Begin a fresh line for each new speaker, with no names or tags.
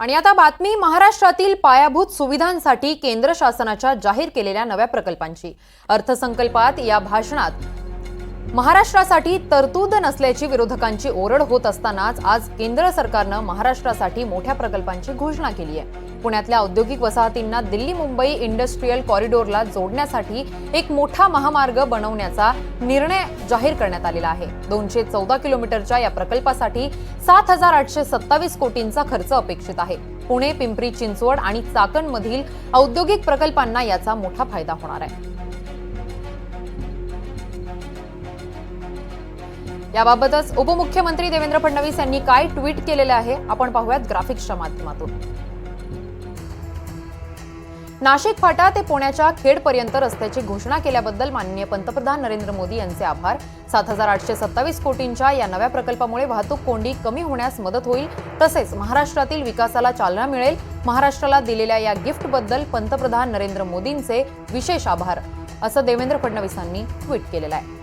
आणि आता बातमी महाराष्ट्रातील पायाभूत सुविधांसाठी केंद्र शासनाच्या जाहीर केलेल्या नव्या प्रकल्पांची। अर्थसंकल्पात या भाषणात महाराष्ट्रासाठी तरतूद नसल्याची विरोधकांची ओरड होत असतानाच आज केंद्र सरकारने महाराष्ट्रासाठी मोठ्या प्रकल्पांची घोषणा केली आहे। पुण्यातल्या औद्योगिक वसाहतींना दिल्ली मुंबई इंडस्ट्रियल कॉरिडॉरला जोडण्यासाठी एक मोठा महामार्ग बनवण्याचा निर्णय जाहीर करण्यात आलेला आहे। 214 किलोमीटरच्या या प्रकल्पासाठी 7,827 कोटींचा खर्च अपेक्षित आहे। पुणे, पिंपरी चिंचवड आणि चाकणमधील औद्योगिक प्रकल्पांना याचा मोठा फायदा होणार आहे। याबाबतच उपमुख्यमंत्री देवेंद्र फडणवीस यांनी काय ट्विट केलेले आहे आपण पाहूयात ग्राफिक्सच्या माध्यमातून। नाशिक फाटा ते पुण्याच्या खेडपर्यंत रस्त्याची घोषणा केल्याबद्दल माननीय पंतप्रधान नरेंद्र मोदी यांचे आभार। 7,827 कोटींच्या या नव्या प्रकल्पामुळे वाहतूक कोंडी कमी होण्यास मदत होईल, तसेच महाराष्ट्रातील विकासाला चालना मिळेल। महाराष्ट्राला दिलेल्या या गिफ्टबद्दल पंतप्रधान नरेंद्र मोदींचे विशेष आभार, असं देवेंद्र फडणवीसांनी ट्विट केलेलं आहे।